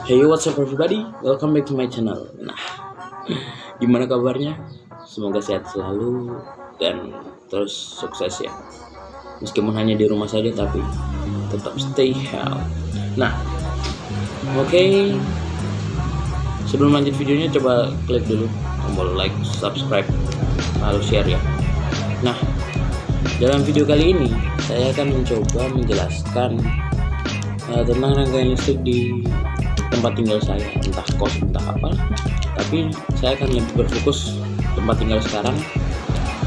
Hey, what's up everybody? Welcome back to my channel. Nah, gimana kabarnya? Semoga sehat selalu dan terus sukses ya. Meskipun hanya di rumah saja, tapi tetap stay healthy. Nah, oke. Sebelum lanjut videonya, coba klik dulu tombol like, subscribe, lalu share ya. Nah, dalam video kali ini saya akan mencoba menjelaskan tentang rangkaian listrik di tempat tinggal saya, entah kos entah apa, tapi saya akan lebih berfokus tempat tinggal sekarang,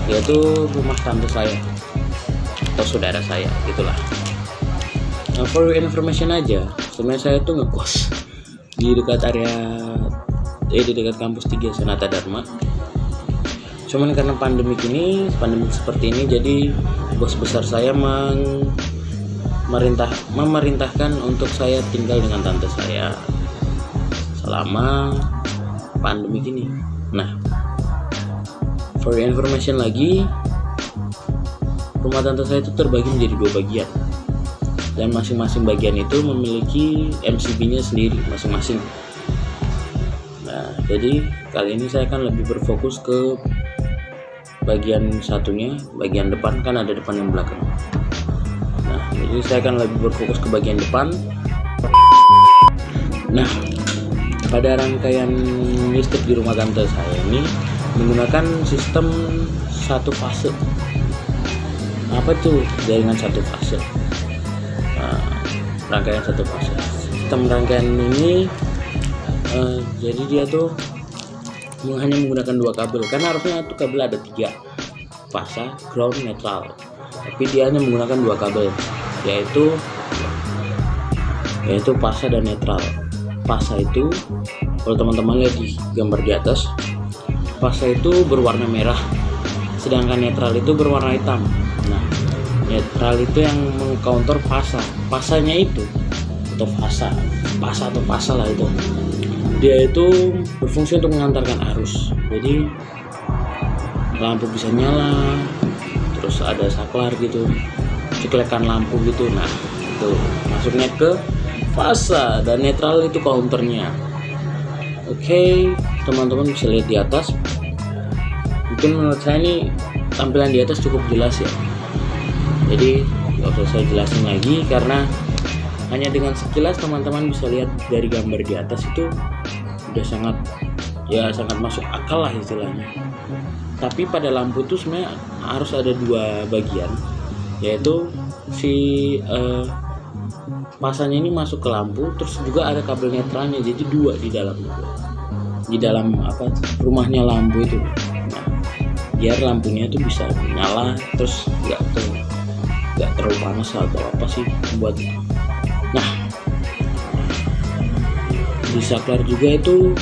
yaitu rumah tante saya atau saudara saya gitulah. Nah, for your information aja, sebenarnya saya tuh ngekos di dekat area di dekat kampus 3 Sanata Dharma. Cuman karena pandemi seperti ini, jadi bos besar saya memerintahkan untuk saya tinggal dengan tante saya selama pandemi ini. Nah, for your information lagi, rumah tante saya itu terbagi menjadi 2 bagian, dan masing-masing bagian itu memiliki MCB-nya sendiri masing-masing. Nah, jadi kali ini saya akan lebih berfokus ke bagian satunya, bagian depan, kan ada depan yang belakang. Nah, jadi saya akan lebih berfokus ke bagian depan. Nah, pada rangkaian listrik di rumah tante saya ini menggunakan sistem satu fase. Apa tuh jaringan satu fase? Nah, rangkaian satu fase. Sistem rangkaian ini jadi dia tuh hanya menggunakan 2 kabel. Kan harusnya tuh kabel ada 3, fasa, ground, netral. Tapi dia hanya menggunakan 2 kabel, yaitu fasa dan netral. Fasa itu, kalau teman-teman lihat di gambar di atas, fasa itu berwarna merah, sedangkan netral itu berwarna hitam. Nah, netral itu yang mengcounter fasa. Fasanya itu atau fasa lah itu, dia itu berfungsi untuk mengantarkan arus. Jadi lampu bisa nyala, terus ada saklar gitu, ciklekan lampu gitu. Nah, itu masuknya ke fasa, dan netral itu counternya. Oke, teman-teman bisa lihat di atas. Mungkin menurut saya ini tampilan di atas cukup jelas ya, jadi nggak usah saya jelasin lagi, karena hanya dengan sekilas teman-teman bisa lihat dari gambar di atas itu udah sangat masuk akal lah istilahnya. Tapi pada lampu itu sebenarnya harus ada 2 bagian, yaitu si pasanya ini masuk ke lampu, terus juga ada kabel netralnya, jadi 2 di dalam rumahnya lampu itu. Nah, biar lampunya itu bisa nyala, terus nggak terlalu panas atau apa sih buat. Nah, di saklar juga itu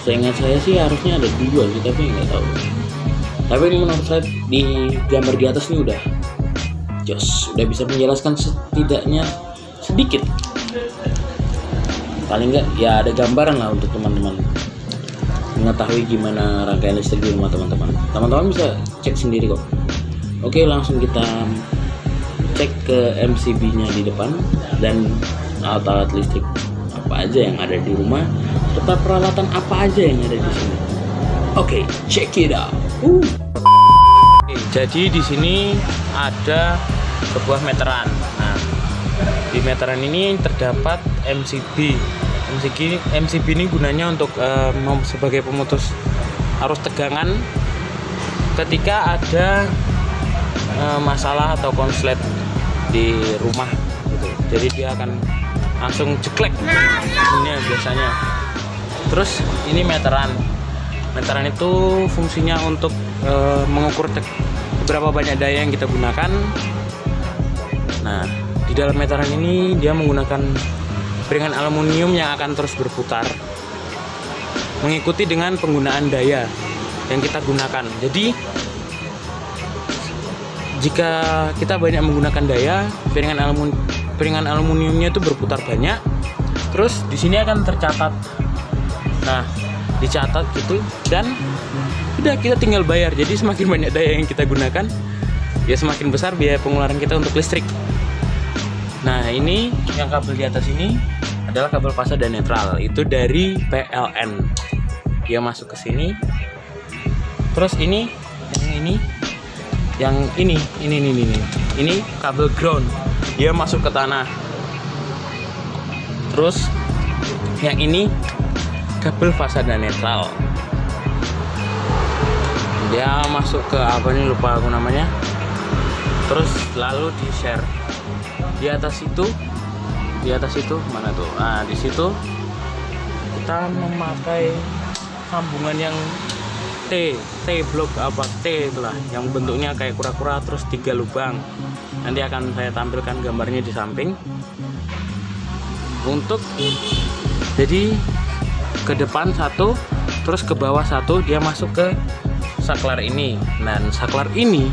seingat saya sih harusnya ada 2 sih, tapi nggak tahu. Tapi ini menurut saya di gambar di atas ini udah bisa menjelaskan setidaknya sedikit, paling nggak ya ada gambaran lah untuk teman-teman mengetahui gimana rangkaian listrik di rumah teman-teman. Teman-teman bisa cek sendiri kok. Oke, langsung kita cek ke MCB-nya di depan dan alat-alat listrik apa aja yang ada di rumah, serta peralatan apa aja yang ada di sini. Oke, check it out. Jadi di sini ada sebuah meteran. Nah, di meteran ini terdapat MCB. MCB ini gunanya untuk sebagai pemutus arus tegangan ketika ada masalah atau konslet di rumah gitu. Jadi dia akan langsung jeklek ini biasanya. Terus ini meteran itu fungsinya untuk mengukur berapa banyak daya yang kita gunakan. Nah, di dalam meteran ini dia menggunakan piringan aluminium yang akan terus berputar mengikuti dengan penggunaan daya yang kita gunakan. Jadi jika kita banyak menggunakan daya, piringan aluminiumnya itu berputar banyak. Terus di sini akan tercatat. Nah, dicatat gitu, dan udah kita tinggal bayar. Jadi semakin banyak daya yang kita gunakan, ya semakin besar biaya pengeluaran kita untuk listrik. Nah, ini yang kabel di atas ini adalah kabel fase dan netral. Itu dari PLN. Dia masuk ke sini. Terus ini ini kabel ground. Dia masuk ke tanah. Terus yang ini kabel fase dan netral. Dia masuk ke apa nih, lupa aku namanya. Terus lalu di share di atas itu mana tuh? Nah, di situ kita memakai sambungan yang T blok apa T itulah, yang bentuknya kayak kura-kura terus 3 lubang. Nanti akan saya tampilkan gambarnya di samping. Untuk jadi ke depan satu, terus ke bawah satu, dia masuk ke saklar ini. Dan saklar ini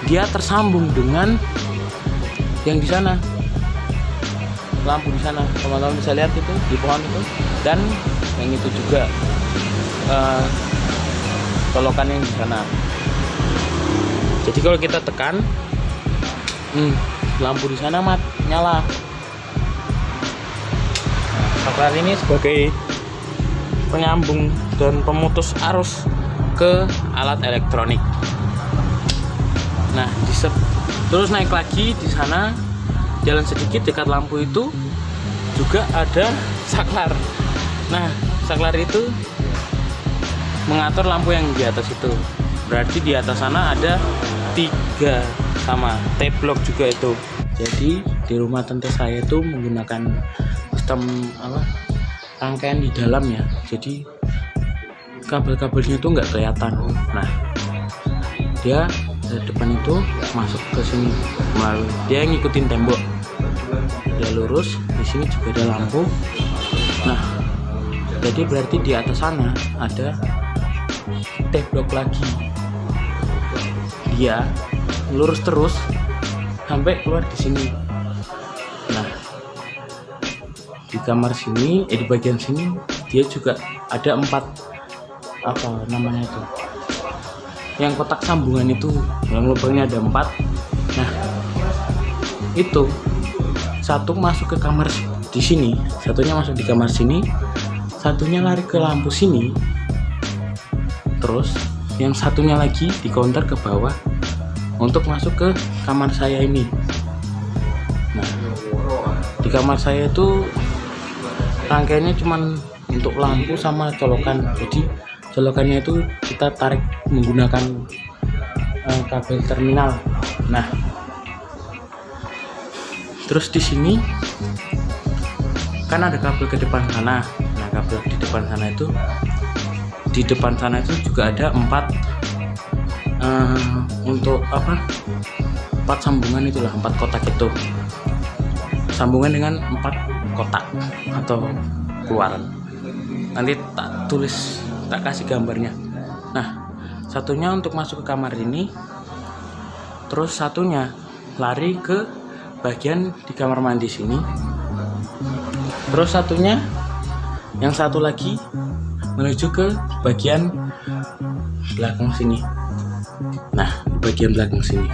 dia tersambung dengan yang di sana, lampu di sana, teman-teman bisa lihat itu di pohon itu, dan yang itu juga colokan yang di sana. Jadi kalau kita tekan, lampu di sana nyala. Saklar ini sebagai penyambung dan pemutus arus ke alat elektronik. Nah, terus naik lagi di sana, jalan sedikit dekat lampu itu juga ada saklar. Nah, saklar itu mengatur lampu yang di atas itu. Berarti di atas sana ada 3 sama T-block juga itu. Jadi di rumah tante saya itu menggunakan sistem rangkaian di dalam ya. Jadi kabel-kabelnya itu nggak kelihatan. Nah, dia dari depan itu masuk ke sini melalui, dia ngikutin tembok. Dia lurus, di sini juga ada lampu. Nah, jadi berarti di atas sana ada T-block lagi. Dia lurus terus sampai keluar di sini. Nah, di kamar sini, di bagian sini dia juga ada 4 apa namanya itu, yang kotak sambungan itu, yang lubangnya ada 4. Nah, itu satu masuk ke kamar di sini, satunya masuk di kamar sini, satunya lari ke lampu sini, terus yang satunya lagi di counter ke bawah untuk masuk ke kamar saya ini. Nah, di kamar saya itu rangkaiannya cuman untuk lampu sama colokan. Jadi colokannya itu kita tarik menggunakan kabel terminal. Nah, terus di sini kan ada kabel ke depan sana. Nah, kabel di depan sana itu, di depan sana itu juga ada 4 untuk apa? 4 sambungan itulah, 4 kotak itu. Sambungan dengan 4 kotak atau keluaran. Nanti tak kasih gambarnya. Nah, satunya untuk masuk ke kamar ini, terus satunya lari ke bagian di kamar mandi sini, terus satunya yang satu lagi menuju ke bagian belakang sini. Nah, di bagian belakang sini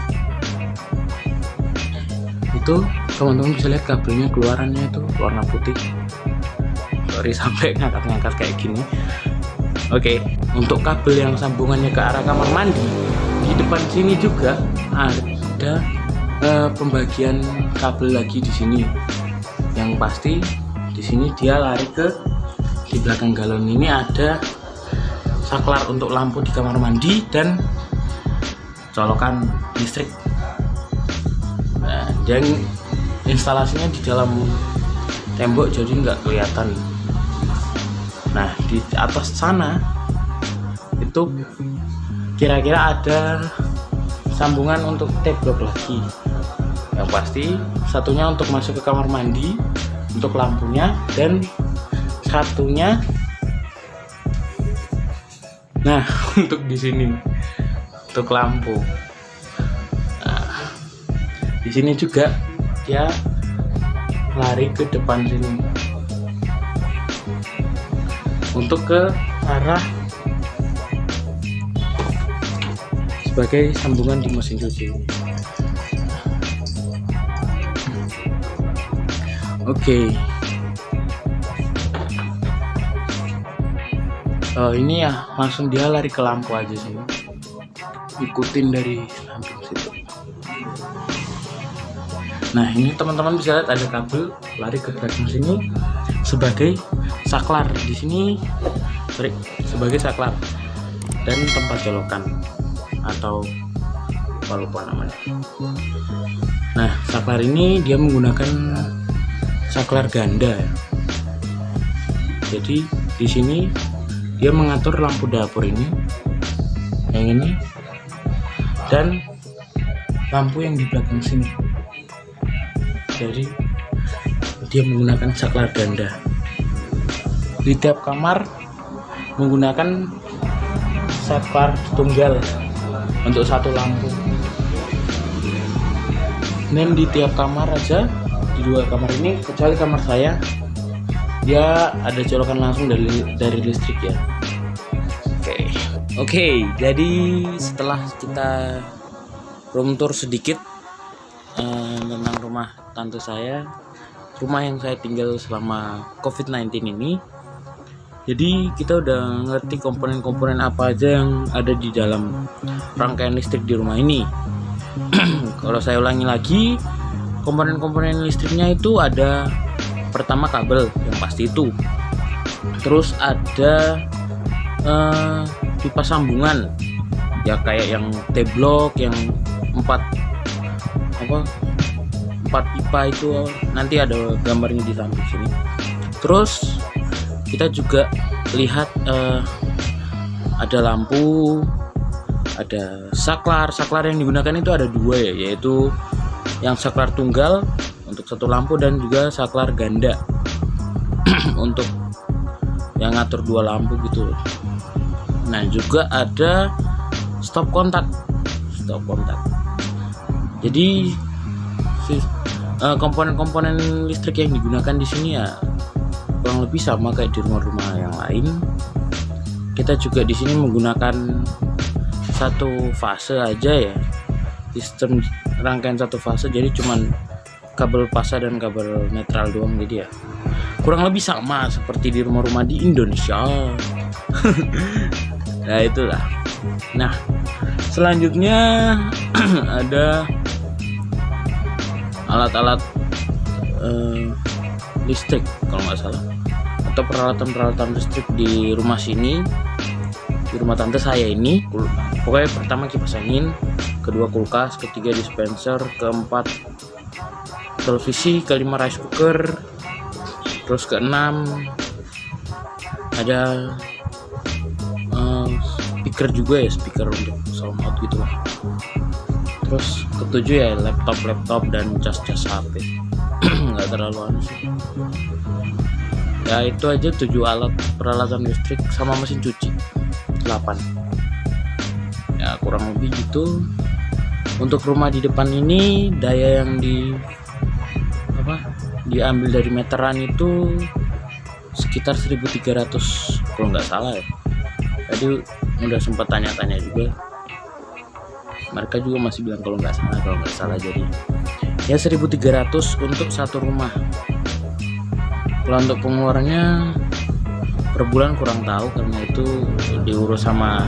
itu teman-teman bisa lihat kabelnya keluarannya itu warna putih. Sorry sampai ngangkat-ngangkat kayak gini. Oke, untuk kabel yang sambungannya ke arah kamar mandi, di depan sini juga ada pembagian kabel lagi di sini. Yang pasti di sini dia lari ke, di belakang galon ini ada saklar untuk lampu di kamar mandi dan colokan listrik. Nah, dan instalasinya di dalam tembok jadi nggak kelihatan. Nah, di atas sana itu kira-kira ada sambungan untuk T-block lagi. Yang pasti satunya untuk masuk ke kamar mandi untuk lampunya, dan satunya nah untuk di sini untuk lampu. Nah, di sini juga dia lari ke depan sini untuk ke arah sebagai sambungan di mesin cuci. Oke. Ini ya langsung dia lari ke lampu aja sini, ikutin dari samping situ. Nah ini teman-teman bisa lihat ada kabel lari ke belakang sini sebagai saklar di sini, sebagai saklar dan tempat colokan atau lupa namanya. Nah saklar ini dia menggunakan saklar ganda. Jadi di sini dia mengatur lampu dapur ini, yang ini, dan lampu yang di belakang sini. Jadi dia menggunakan saklar ganda. Di tiap kamar menggunakan saklar tunggal untuk satu lampu. Dan di tiap kamar aja, di 2 kamar ini kecuali kamar saya, dia ada colokan langsung dari listrik ya. Oke, jadi setelah kita room tour sedikit tentang rumah tante saya, rumah yang saya tinggal selama COVID-19 ini. Jadi kita udah ngerti komponen-komponen apa aja yang ada di dalam rangkaian listrik di rumah ini. Kalau saya ulangi lagi, komponen-komponen listriknya itu ada, pertama kabel yang pasti itu, terus ada pipa sambungan ya kayak yang T-block yang 4 pipa itu, nanti ada gambarnya di samping sini. Terus kita juga lihat ada lampu, ada saklar yang digunakan itu ada 2 ya, yaitu yang saklar tunggal untuk satu lampu dan juga saklar ganda untuk yang ngatur 2 lampu gitu. Nah juga ada stop kontak. Jadi komponen-komponen listrik yang digunakan di sini ya kurang lebih sama kayak di rumah-rumah yang lain. Kita juga di sini menggunakan satu fase aja ya, sistem rangkaian satu fase, jadi cuman kabel pasa dan kabel netral doang. Jadi ya kurang lebih sama seperti di rumah-rumah di Indonesia. Nah itulah. Nah selanjutnya ada alat-alat listrik kalau nggak salah, atau peralatan listrik di rumah sini, di rumah tante saya ini. Pokoknya pertama kipas angin, kedua kulkas, ketiga dispenser, keempat televisi, kelima rice cooker, terus keenam ada speaker juga ya, speaker untuk sound out gitu lah. Terus ketujuh ya laptop dan cas HP. Nggak terlalu aneh sih. Ya itu aja 7 alat peralatan listrik sama mesin cuci 8. Ya kurang lebih gitu. Untuk rumah di depan ini daya yang diambil dari meteran itu sekitar 1.300 kalau nggak salah ya. Tadi udah sempat tanya-tanya juga, mereka juga masih bilang kalau nggak salah jadi ya 1.300 untuk satu rumah. Kalau untuk pengeluarannya per bulan kurang tahu karena itu diurus sama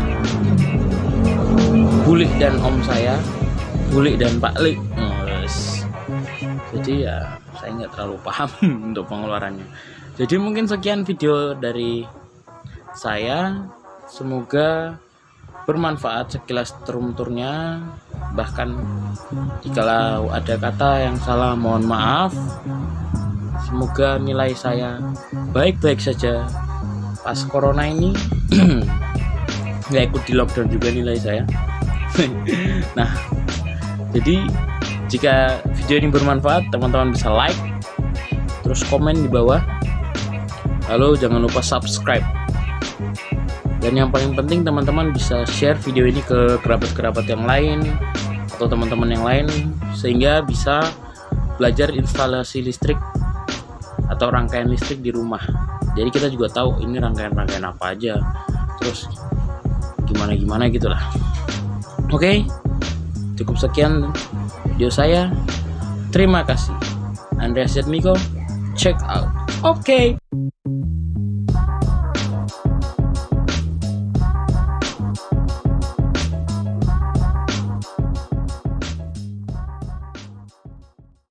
Bulik dan om saya, Bulik dan Pak Lik. Jadi ya saya nggak terlalu paham untuk pengeluarannya. Jadi mungkin sekian video dari saya, semoga bermanfaat sekilas room tournya. Bahkan jikalau ada kata yang salah mohon maaf. Semoga nilai saya baik-baik saja pas corona ini. Nggak ikut di lockdown juga nilai saya. Nah jadi jika video ini bermanfaat, teman-teman bisa like, terus komen di bawah, lalu jangan lupa subscribe. Dan yang paling penting teman-teman bisa share video ini ke kerabat-kerabat yang lain atau teman-teman yang lain, sehingga bisa belajar instalasi listrik atau rangkaian listrik di rumah. Jadi kita juga tahu ini rangkaian-rangkaian apa aja, terus gimana gitulah. Oke, cukup sekian video saya. Terima kasih. Andreas Jatmiko, check out. Oke.